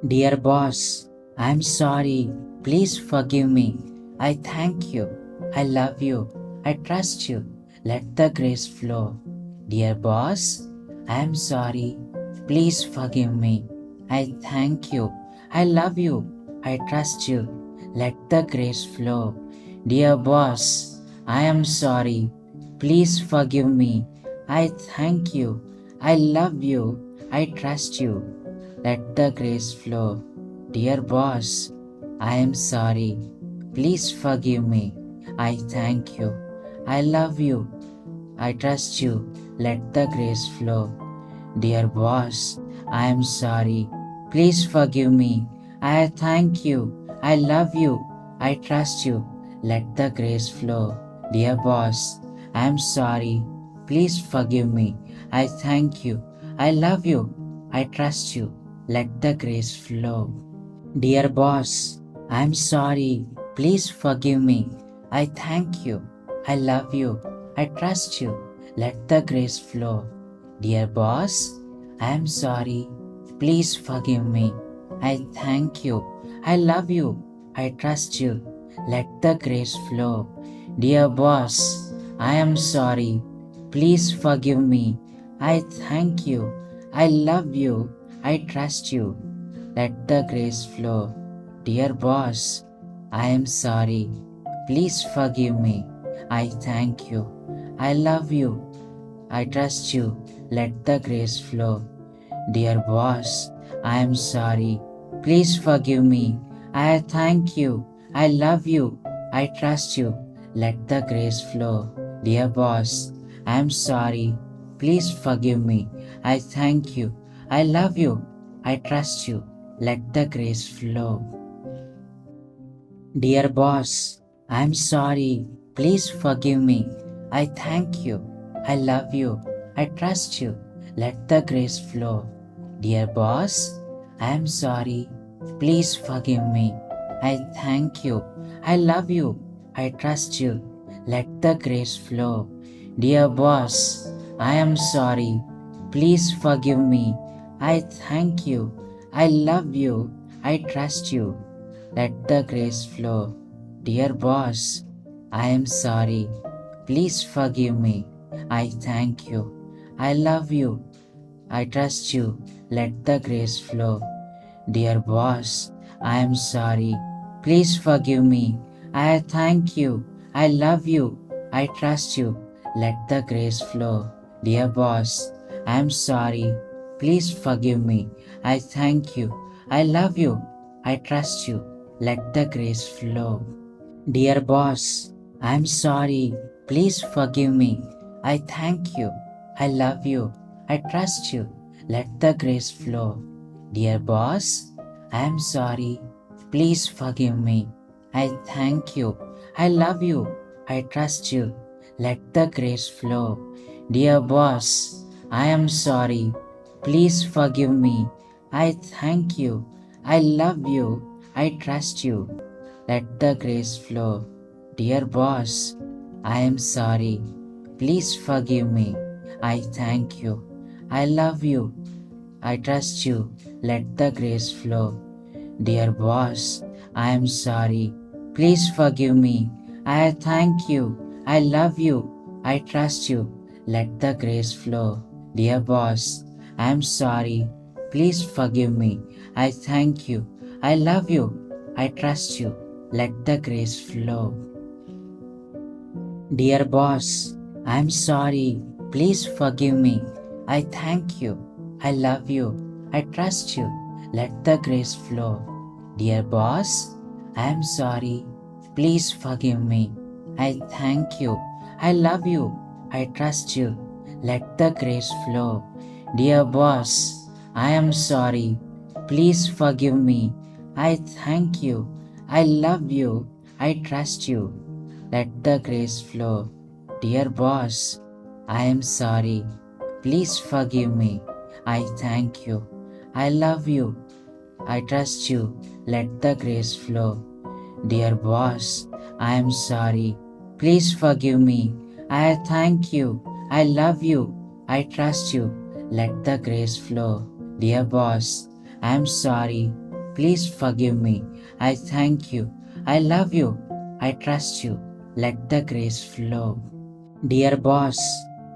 Dear boss, I'm sorry. Please forgive me. I thank you. I love you. I trust you. Let the grace flow. Dear boss, I'm sorry. Please forgive me. I thank you. I love you. I trust you. Let the grace flow. Dear boss, I am sorry. Please forgive me. I thank you. I love you. I trust you. Let the grace flow. Dear boss, I am sorry. Please forgive me. I thank you. I love you. I trust you. Let the grace flow. Dear boss, I am sorry. Please forgive me. I thank you. I love you. I trust you. Let the grace flow. Dear boss, I am sorry. Please forgive me. I thank you. I love you. I trust you. Let the grace flow. Dear boss, I'm sorry. Please forgive me. I thank you. I love you. I trust you. Let the grace flow. Dear boss, I'm sorry. Please forgive me. I thank you. I love you. I trust you. Let the grace flow. Dear boss, I am sorry. Please forgive me. I thank you. I love you. I trust you. Let the grace flow. Dear boss, I am sorry. Please forgive me. I thank you. I love you. I trust you. Let the grace flow. Dear boss, I am sorry. Please forgive me. I thank you. I love you. I trust you. Let the grace flow. Dear boss, I am sorry. Please forgive me. I thank you. I love you. I trust you. Let the grace flow. Dear boss, I'm sorry. Please forgive me. I thank you. I love you. I trust you. Let the grace flow. Dear boss, I'm sorry. Please forgive me. I thank you. I love you. I trust you. Let the grace flow. Dear boss, I am sorry. Please forgive me. I thank you. I love you. I trust you. Let the grace flow. Dear boss, I am sorry. Please forgive me. I thank you. I love you. I trust you. Let the grace flow. Dear boss, I am sorry. Please forgive me. I thank you. I love you. I trust you. Let the grace flow. Dear boss, I am sorry. Please forgive me. I thank you. I love you. I trust you. Let the grace flow. Dear boss, I'm sorry. Please forgive me. I thank you. I love you. I trust you. Let the grace flow. Dear boss, I'm sorry. Please forgive me. I thank you. I love you. I trust you. Let the grace flow. Dear boss, I am sorry. Please forgive me. I thank you. I love you. I trust you. Let the grace flow. Dear boss, I am sorry. Please forgive me. I thank you. I love you. I trust you. Let the grace flow. Dear boss, I am sorry. Please forgive me. I thank you. I love you. I trust you. Let the grace flow. Dear boss, I am sorry. Please forgive me. I thank you. I love you. I trust you. Let the grace flow. Dear boss, I am sorry. Please forgive me. I thank you. I love you. I trust you. Let the grace flow. Dear boss, I am sorry. Please forgive me. I thank you. I love you. I trust you. Let the grace flow. Dear boss, I am sorry. Please forgive me. I thank you. I love you. I trust you. Let the grace flow. Dear boss, I am sorry. Please forgive me. I thank you. I love you. I trust you. Let the grace flow. Dear boss, I am sorry. Please forgive me. I thank you. I love you. I trust you. Let the grace flow. Dear boss, I am sorry. Please forgive me. I thank you. I love you. I trust you. Let the grace flow. Dear boss,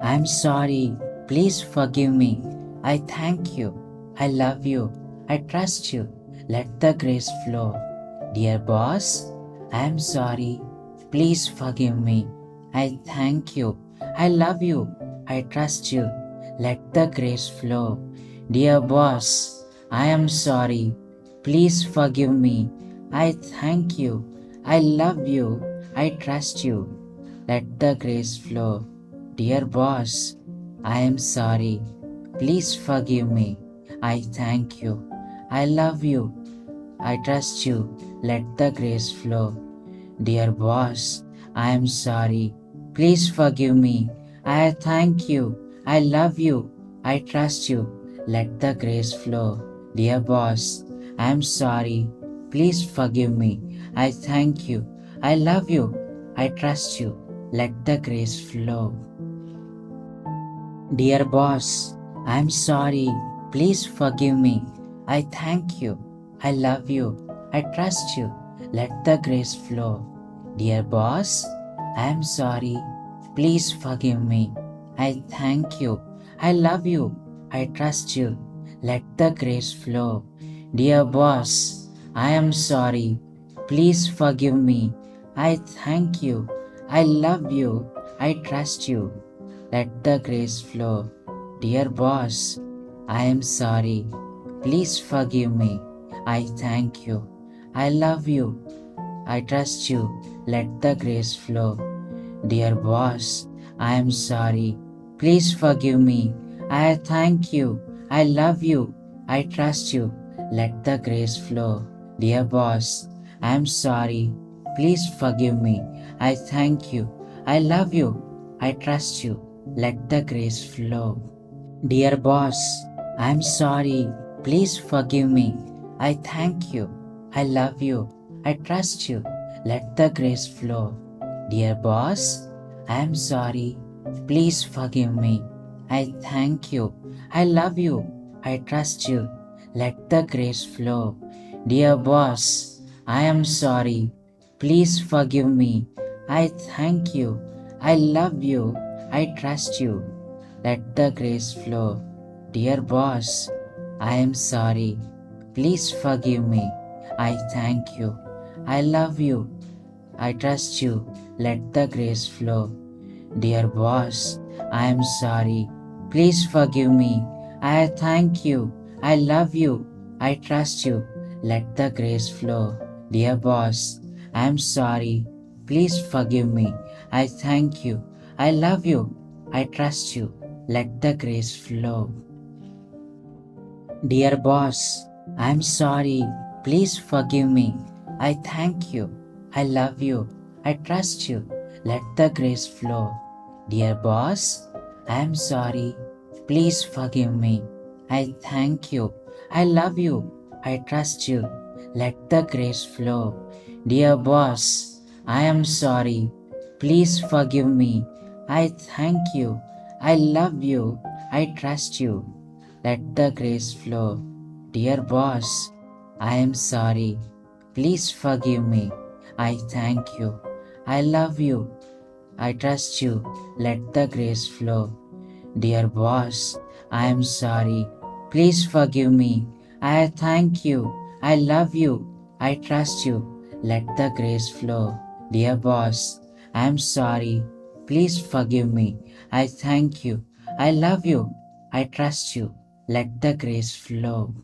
I'm sorry. Please forgive me. I thank you. I love you. I trust you. Let the grace flow. Dear boss, I'm sorry. Please forgive me. I thank you. I love you. I trust you. Let the grace flow. Dear boss, I am sorry. Please forgive me. I thank you. I love you. I trust you. Let the grace flow. Dear boss, I am sorry. Please forgive me. I thank you. I love you. I trust you. Let the grace flow. Dear boss, I am sorry. Please forgive me. I thank you. I love you. I trust you. Let the grace flow. Dear boss, I am sorry. Please forgive me. I thank you. I love you. I trust you. Let the grace flow. Dear boss, I'm sorry. Please forgive me. I thank you. I love you. I trust you. Let the grace flow. Dear boss, I'm sorry. Please forgive me. I thank you. I love you. I trust you. Let the grace flow. Dear boss, I am sorry. Please forgive me. I thank you. I love you. I trust you. Let the grace flow. Dear boss, I am sorry. Please forgive me. I thank you. I love you. I trust you. Let the grace flow. Dear boss, I am sorry. Please forgive me. I thank you. I love you. I trust you. Let the grace flow. Dear boss, I am sorry. Please forgive me. I thank you. I love you. I trust you. Let the grace flow. Dear boss, I am sorry. Please forgive me. I thank you. I love you. I trust you. Let the grace flow. Dear boss, I am sorry. Please forgive me. I thank you. I love you. I trust you. Let the grace flow. Dear boss, I am sorry. Please forgive me. I thank you. I love you. I trust you. Let the grace flow. Dear boss, I am sorry. Please forgive me. I thank you. I love you. I trust you. Let the grace flow. Dear boss, I am sorry. Please forgive me. I thank you. I love you. I trust you. Let the grace flow. Dear boss, I am sorry. Please forgive me. I thank you. I love you. I trust you. Let the grace flow. Dear boss, I am sorry. Please forgive me. I thank you. I love you. I trust you. Let the grace flow. Dear boss, I am sorry. Please forgive me. I thank you. I love you. I trust you. Let the grace flow. Dear boss, I am sorry. Please forgive me. I thank you. I love you. I trust you. Let the grace flow. Dear boss, I am sorry. Please forgive me. I thank you. I love you. I trust you. Let the grace flow. Dear boss, I am sorry. Please forgive me. I thank you. I love you. I trust you. Let the grace flow. Dear boss, I am sorry. Please forgive me. I thank you. I love you. I trust you. Let the grace flow.